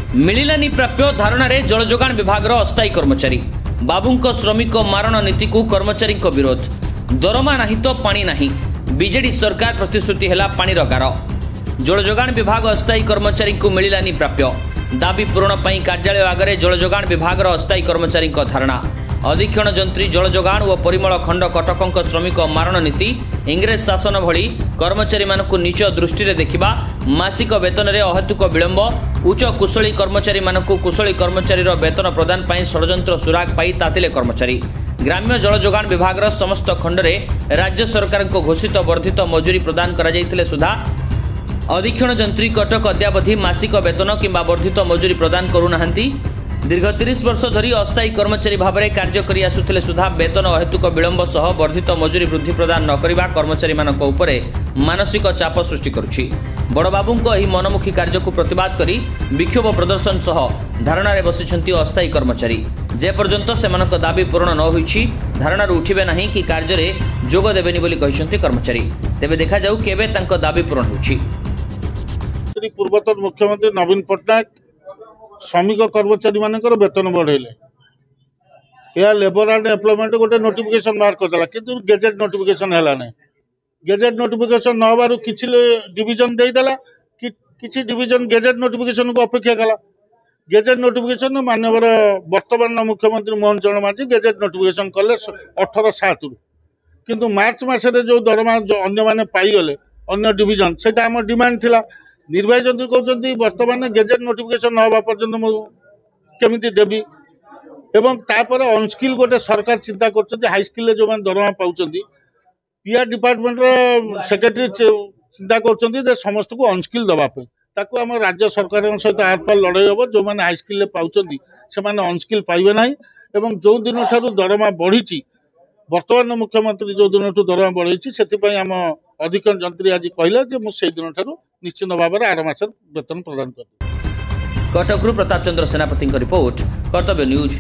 मिलिलानी प्राप्य धारणारे जलजोगाण विभाग अस्थायी कर्मचारी बाबूंको श्रमिक मारण नीति को कर्मचारी विरोध दरमा नाही तो पानी नाही बीजेडी सरकार प्रतिश्रुति हेला पानीर गार जलजोगाण विभाग अस्थायी कर्मचारी को मिलिलानी प्राप्य दाबी पूरण पई कार्यालय आगरे जलजोगाण विभाग अस्थायी कर्मचारी धारणा अधीक्षण जंत्री जलजोगाण और परिमल खंड कटक श्रमिक मारण नीति इंग्रेज शासन भली कर्मचारी मानकु नीच दृष्टि देखा मासिक वेतन में अहेतुक विलंब उच्च कुशली कर्मचारी मानकु कुशली कर्मचारी वेतन प्रदान पर षड्यंत्र सुराग पाई तातिले कर्मचारी ग्राम्य जलजोगाण विभाग समस्त खंड में राज्य सरकार को घोषित वर्धित मजूरी प्रदान करा सुधा अधीक्षण जंत्री कटक अद्यावधि मासिक वेतन किंबा वर्धित मजूरी प्रदान करूना दीर्घ 30 वर्ष धरी अस्थायी कर्मचारी भाव में कार्य करि आसुथिले सुधा वेतन अहेतुक विलंब सह वर्धित मजूरी वृद्धि प्रदान न करिबा कर्मचारी मानक उपरे मानसिक चाप सृष्टि करुछि। बड़बाबूंको एही मनमुखी कार्य को प्रतिवाद करी विक्षोभ प्रदर्शन सह धारणा रे बसिछंती अस्थायी कर्मचारी जे पर्यंत सेमानक दाबी पूर्ण न होईछि धारणार उठिबे नाही कि कार्य रे जोग देबेनी बोली कहिसंती कर्मचारी। तेबे देखा जाऊ केबे तांको दाबी पूर्ण होईछि। पूर्वतन मुख्यमंत्री नवीन पट्टनायक श्रमिक कर्मचारी मानकर वेतन बढ़ेले या लेबर एंड एम्प्लॉयमेंट गोटे नोटिफिकेशन बाहर करदेला किंतु गेजेट नोटिफिकेशन हैला नै गेजेट नोटिफिकेशन न हबारु किछि डिवीजन देदेला कि किछि डिवीजन गेजेट नोटिफिकेशन को अपेक्षा कला गेजेट नोटिफिकेशन माननीय वर्तमान मुख्यमंत्री मोहन चरण मांझी गेजेट नोटिफिकेशन कले 18/7 किंतु मार्च मासरे जो दरमा जो अन्य माने पाई गले अन्य डिवीजन सेटा हम डिमांड थिला निर्वाही जंत्री कहते बर्तमान गेजेट नोटिफिकेशन न हवा पर्यंत केमी देवी एवं तापर अनस्किल गोटे सरकार चिंता कर हाई स्किल जो मैंने दरमा पाँच पीआर डिपार्टमेंट सेक्रेटरी चिंता कर समस्त को अनस्किल दवाई ताकू आम राज्य सरकार सहित आर पार लड़ाई हम जो मैंने हाई स्किल पाँच से अनस्किल पाइबे ना एवं जो दिन ठारू दरमा बढ़ी वर्तमान मुख्यमंत्री जो दिन दरमा बढ़ी से आम अधीक्षण जंत्री आज कहला मुझे दिन ठारू निश्चित भाव में आर मास वेतन प्रदान कर। कटकरू प्रताप चंद्र सेनापति रिपोर्ट कर्तव्य न्यूज।